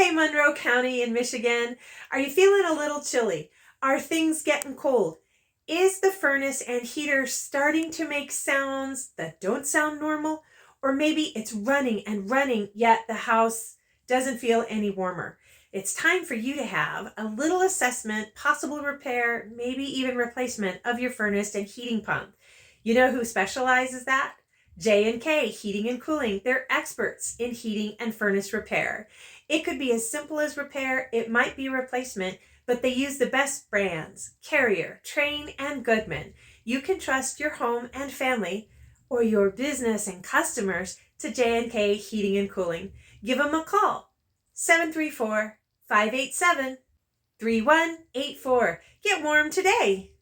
Hey, Monroe County in Michigan. Are you feeling a little chilly? Are things getting cold? Is the furnace and heater starting to make sounds that don't sound normal? Or maybe it's running and running, yet the house doesn't feel any warmer. It's time for you to have a little assessment, possible repair, maybe even replacement of your furnace and heating pump. You know who specializes that? J&K Heating and Cooling. They're experts in heating and furnace repair. It could be as simple as repair, it might be replacement, but they use the best brands: Carrier, Train, and Goodman. You can trust your home and family, or your business and customers, to J&K Heating and Cooling. Give them a call, 734-587-3184. Get warm today.